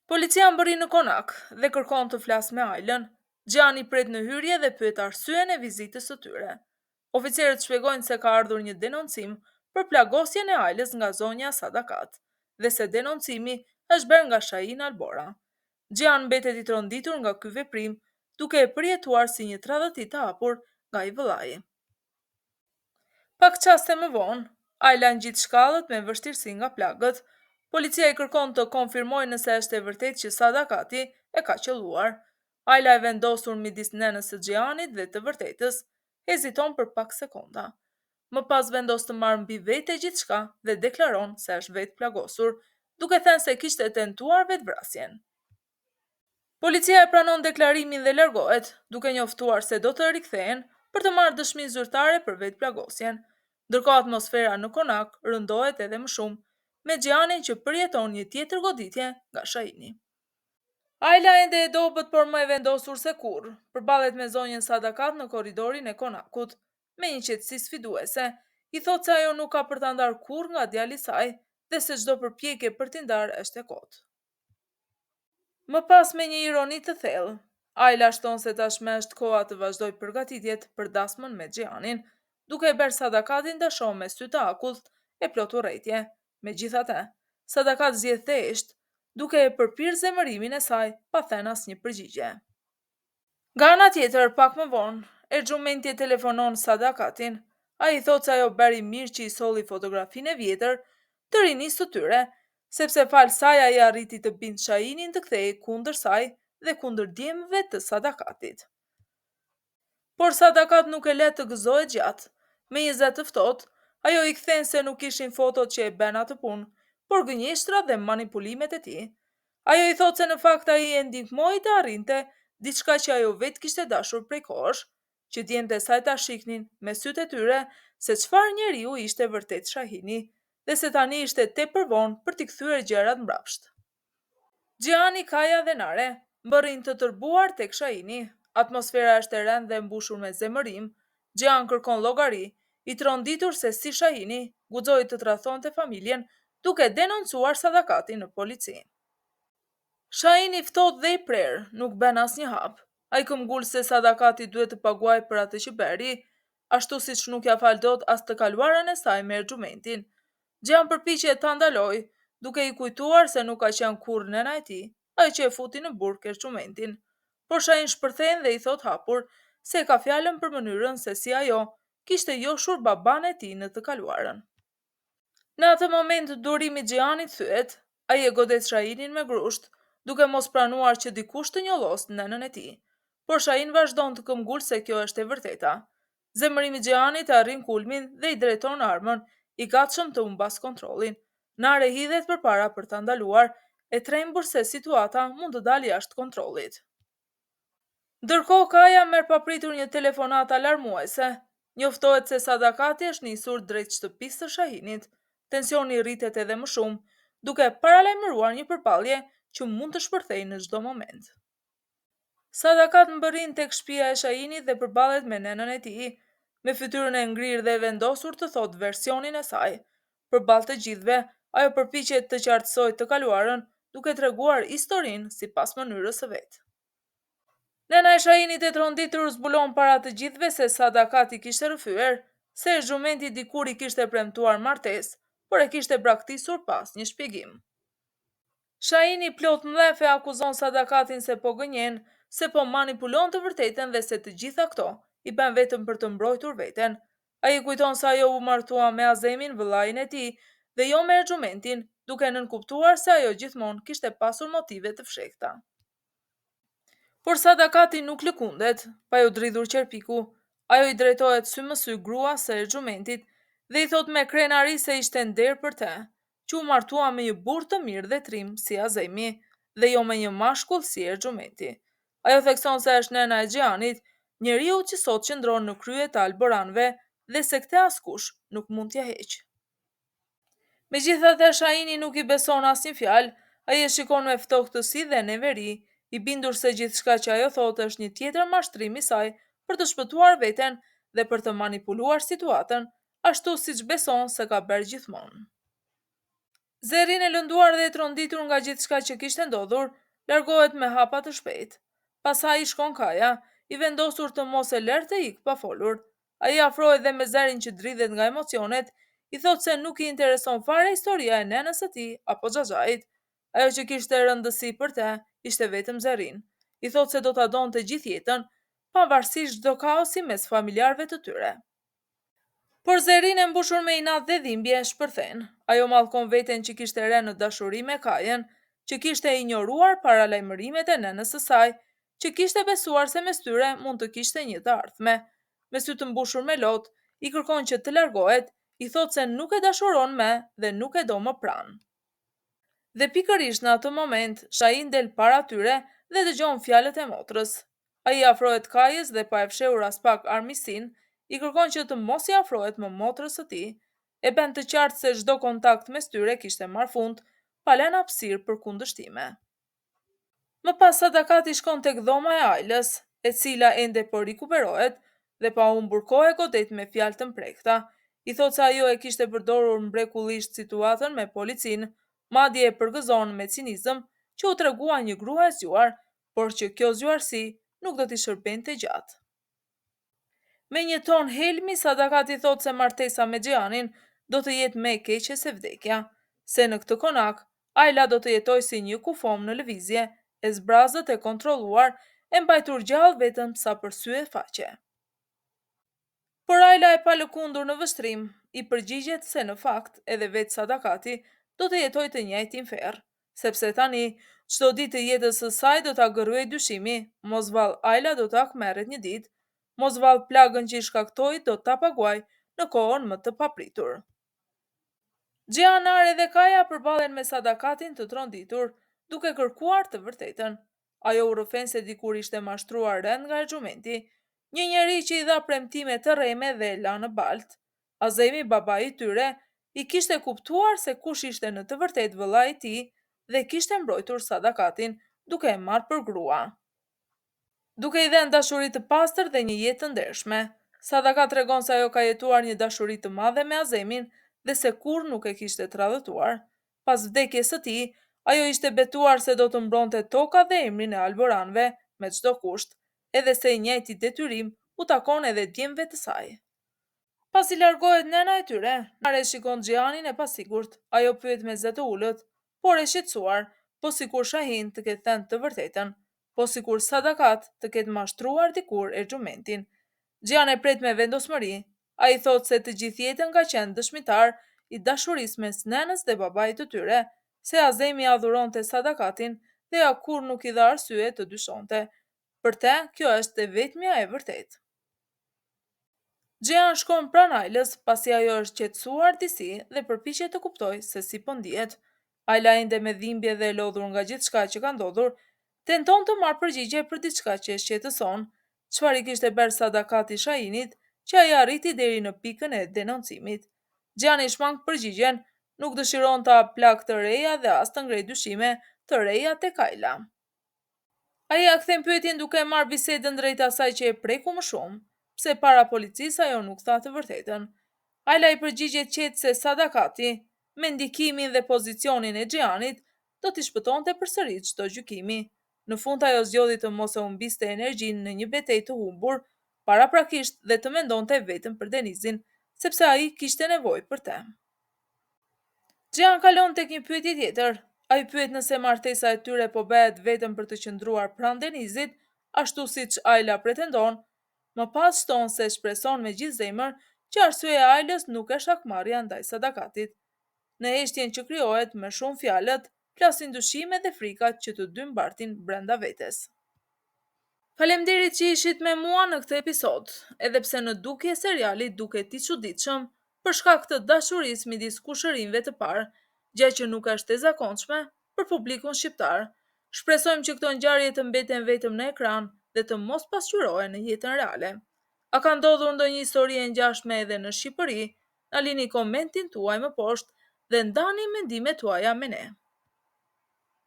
Policia mbërri në Konak dhe kërkon të flasë me Ajlën. Gjani pret në hyrje dhe pyet arsyen e vizitës së tyre. Oficerët shpjegojnë se ka ardhur një denoncim për plagosjen e Ajlës nga zonja Sadakat dhe se denoncimi është bërë nga Shahin Albora. Gjan mbetet i tronditur nga ky veprim, duke e përjetuar si një tradhti të hapur nga i vëllai. Pak qaste më vonë, Ajla ngjit shkallët me vështirësi nga plagët. Policia i kërkon të konfirmojë nëse është e vërtetë që Sadakati e ka qelluar. Ajla e vendosur midis nënës së Gjanit dhe të vërtetës, heziton për pak sekonda. Më pas vendos të marrë mbi vete gjithçka dhe deklaron se është vetë plagosur, duke thënë se kishte tentuar vetvrasjen. Policia e pranon deklarimin dhe largohet, duke njoftuar se do të rikthehen për të marrë dëshmi zyrtare për vetplagosjen. Ndërkohë atmosfera në Konak rëndohet edhe më shumë, me Gjanin që përjeton një tjetër goditje nga Shahini. Ajla ende e dobët, por më e vendosur se kurrë, përballet me zonjën Sadakat në korridorin e Konakut, me një qetësi sfiduese. I thotë se ajo nuk ka për ta ndarë kurrë nga djali i saj dhe se çdo përpjekje për t'i ndarë është e kotë. Më pas me një ironi të thellë, Ajla shton se tashmë është koha të vazhdoj përgatitjet për dasmën me Gjanin, duke e bërë Sadakatin dashon me sy të akullt e plot urrejtje. Megjithatë, Sadakat zgjedh thjesht, duke e përpirë zemërimin e saj pa thënë asnjë përgjigje. Nga ana tjetër, pak më vonë, Erxhumenti e telefonon Sadakatin. Ai i thotë se ajo bëri mirë që i solli fotografinë e vjetër të rinisë së tyre, sepse fal saj ai arriti të bindë Shahinin të kthehej kundër saj dhe kundër djemve të Sadakatit. Por Sadakat nuk e le të gëzohet gjatë. Me një zë të ftohtë, ajo i kthen se nuk ishin fotot që e bën atë punë, por gënjeshtrat dhe manipulimet e tij. Ajo i thotë se në fakt ai e ndihmoi të arrinte diçka që ajo vetë kishte dashur prej kohësh, që djemtë e saj ta shihnin me sytë e tyre se çfarë njeriu ishte vërtet Shahini dhe se tani ishte tepër vonë për t'i kthyer gjërat mbrapsht. Gjani, Kaja dhe Nare mbërrin të tërbuar tek Shahini. Atmosfera është e rëndë dhe mbushur me zemërim. Gjan kërkon llogari, i tronditur se si Shahini guxoi të tradhtonte familjen duke denoncuar Sadakatin në polici. Shahini ftohtë dhe i prerë, nuk bën asnjë hap. Ai këmbgul se Sadakati duhet të paguajë për atë që bëri, ashtu siç nuk ja fal dot as të kaluarën e saj me Erxhumentin. Gjan përpiqet ta ndalojë, duke i kujtuar se nuk ka qenë kurrë nëna e tij, ai që e futi në burg Erxhumentin. Por Shahin shpërthen dhe i thot hapur se ka fjalën për mënyrën se si ajo kishte joshur baban e tij në të kaluarën. Në atë moment durimi i Gjanit thyet, ai e godet Shahinin me grusht, duke mos pranuar që dikush të njolloste nënën e tij. Por Shahin vazhdon të këmbgul se kjo është e vërteta. Zemërimi i Gjanit arrin kulmin dhe i drejton armën, i gatshëm të humbas kontrollin. Nare hidhet përpara për ta ndaluar, e trembur se situata mund të dalë jashtë kontrollit. Ndërkohë Kaja merr papritur një telefonat alarmuese. Njoftohet se Sadakati është nisur drejt shtëpisë së Shahinit. Tensioni rritet edhe më shumë, duke paralajmëruar një përpallje që mund të shpërthejë në çdo moment. Sadakat mbërrin tek shtëpia e Shahinit dhe përballet me nënën e tij, me fytyrën e ngrirë dhe e vendosur të thotë versionin e saj. Përballë të gjithëve, ajo përpiqet të qartësojë të kaluarën, duke treguar historinë sipas mënyrës së vet. Nëna e Shahinit e tronditur zbulon para të gjithëve se Sadakati kishte rrëfyer, se Erxhumenti dikur i kishte premtuar martesë, por e kishte braktisur pas një shpjegim. Shahini plot mdhef e akuzon Sadakatin se po gënjen, se po manipulon të vërtetën dhe se të gjitha këto i bën vetëm për të mbrojtur veten. Ai i kujton se ajo u martua me Azemin, vëllain e tij, dhe jo me Erxhumentin, duke nënkuptuar se ajo gjithmonë kishte pasur motive të fshehta. Por Sadakati nuk lëkundet, pa ju dridhur qerpiku. Ajo i drejtohet sy më sy gruas së Erxhumentit dhe i thot me krenari se ishte nder për të, që u martua me një burr të mirë dhe trim si Azemi, dhe jo me një mashkull si Erxhumenti. Ajo thekson se është nëna e Gjanit, njeriu që sot qëndron në krye të alboranëve dhe se këtë askush nuk mund t'ja heqë. Megjithatë, Shahini nuk i beson asnjë fjalë, ai e shikon me ftohtësi dhe neveri, i bindur se gjithçka që ajo thotë është një tjetër mashtrim i saj për të shpëtuar veten dhe për të manipuluar situatën, ashtu siç beson se ka bërë gjithmonë. Zerin e lënduar dhe e tronditur nga gjithçka që kishte ndodhur, largohet me hapa të shpejt. Pastaj i shkon Kaja, i vendosur të mos e lërë të ikë pa folur. Ai afrohet dhe me zërin që dridhet nga emocionet, i thot se nuk i intereson fare historia e nenës së tij apo xhaxhait. Ajo që kishte rëndësi për te ishte vetëm Zerin. I thot se do ta donte gjithë jetën, pavarësisht çdo kaosi mes familjarëve të tyre. Por Zerin e mbushur me inat dhe dhimbje shpërthen. Ajo mallkon veten që kishte rënë në dashuri me Kajen, që kishte injoruar paralajmërimet e nënës së saj, që kishte besuar se mes tyre mund të kishte një të ardhme. Me sy të mbushur me lot, i kërkon që të largohet, i thot se nuk e dashuron me dhe nuk e do më pranë. Dhe pikërisht në atë moment, Shahin del para tyre dhe dëgjon fjalët e motrës. Ai afrohet Kajës dhe pa e fshehur as pak armiqsinë, i kërkon që të mos i afrohet më motrës së tij, e bën të qartë se çdo kontakt mes tyre kishte marrë fund, pa lënë hapësirë për kundështime. Më pas Sadakati shkon tek dhoma e Ajlës, e cila ende po rikuperohet, dhe pa humbur kohë e godet me fjalë të mprekta. I thot se ajo e kishte përdorur mrekullisht situatën me policinë, madje e përgëzon me cinizëm që u tregua një grua e zgjuar, por që kjo zgjuarsi nuk do t'i shërbente gjatë. Me një ton helmi, Sadakati thot se martesa me Xhianin do të jetë më e keqe se vdekja, se në këtë konak, Ajla do të jetoj si një kufom në lëvizje, e zbrazët e kontrolluar, e mbajtur gjallë vetëm sa për sy e faqe. Por Ajla e pa lëkundur në vështrim, i përgjigjet se në fakt edhe vetë Sadakati do të jetoj të njëjtin ferr, sepse tani çdo ditë të jetës së saj do ta gërryej dyshimi, mos vall Ajla do ta akmerret një ditë, mos vall plagën që i shkaktoi do ta paguaj në kohën më të papritur. Xhianare dhe Kaja përballen me Sadakatin të tronditur, duke kërkuar të vërtetën. Ajo u rrëfen se dikur ishte mashtruar rënd nga argumenti, një njeri që i dha premtime të rreme dhe e la në balt. Azemi, babai i tyre, i kishte kuptuar se kush ishte në të vërtet vëllai i tij dhe kishte mbrojtur Sadakatin duke e marrë për grua. Duke i dhënë dashuri të pastër dhe një jetë të ndershme, Sadaka tregon se ajo ka jetuar një dashuri të madhe me Azemin dhe se kur nuk e kishte tradhëtuar. Pas vdekjes së tij, ajo ishte betuar se do të mbronte toka dhe emrin e Alboranëve me çdo kusht, edhe se i njëjti detyrim u takon edhe djemve të saj. Pas i largohet nëna e tyre, Nare shikon Xhianin e pasigurt, ajo pyet me zë të ulët, por e shqetësuar, po sikur Shahin të ketë thënë të vërtetën, po sikur Sadakat të ketë mashtruar dikur argumentin. Xhian e pret me vendosmëri, ai thot se të gjithë jetën ka qenë dëshmitar i dashurisë mes nënës dhe babait të tyre, se Azemi adhuronte Sadakatin dhe ja kur nuk i dha arsye të dyshonte. Për te, kjo është e vetmja e vërtetë. Xhian shkon pranë Ajlës pasi ajo është qetësuar disi dhe përpiqet të kuptojë se si po ndihet. Ajla ende me dhimbje dhe e lodhur nga gjithçka që ka ndodhur, tenton të marrë përgjigje për diçka që e shqetëson, çfarë i kishte bërë Sadakati Shahinit, që ai arriti deri në pikën e denoncimit. Xhiani shmang përgjigjen, nuk dëshiron ta plak të reja dhe as të ngrej dyshime të reja tek Ajla. Ai ja kthen pyetjen duke marrë bisedën drejt asaj që e preku më shumë, pse para policisë ajo nuk tha të vërtetën. Ajla i përgjigjet qetë se Sadakati, me ndikimin dhe pozicionin e Xhianit, do t'i shpëtonte përsëri çdo gjykimi. Në fund ajo zgjodhi të mos e humbiste energjinë në një betejë të humbur, paraprakisht dhe të mendonte vetëm për Denizin, sepse ai kishte nevojë për të. Xhian kalon tek një pyetje tjetër. Ai pyet nëse martesa e tyre po bëhet vetëm për të qëndruar pranë Denizit, ashtu siç Ajla pretendon. Më pas shton se shpreson me gjithë zemër që arsyeja e Ajlës nuk është hakmarrja ndaj Sadakatit. Në heshtjen që krijohet me shumë fjalët, flasin dyshimet dhe frikat që të dy mbartin brenda vetes. Faleminderit që ishit me mua në këtë episod, edhe pse në dukje seriali duket i çuditshëm për shkak të dashurisë midis kushërinjve të parë, gjë që nuk është e zakonshme për publikun shqiptar. Shpresojmë që këto ngjarje të mbeten vetëm në ekran dhe të mos pasqyrohen në jetën reale. A ka ndodhur ndonjë histori e ngjashme edhe në Shqipëri? Na lini komentin tuaj më poshtë dhe ndani mendimet tuaja me ne.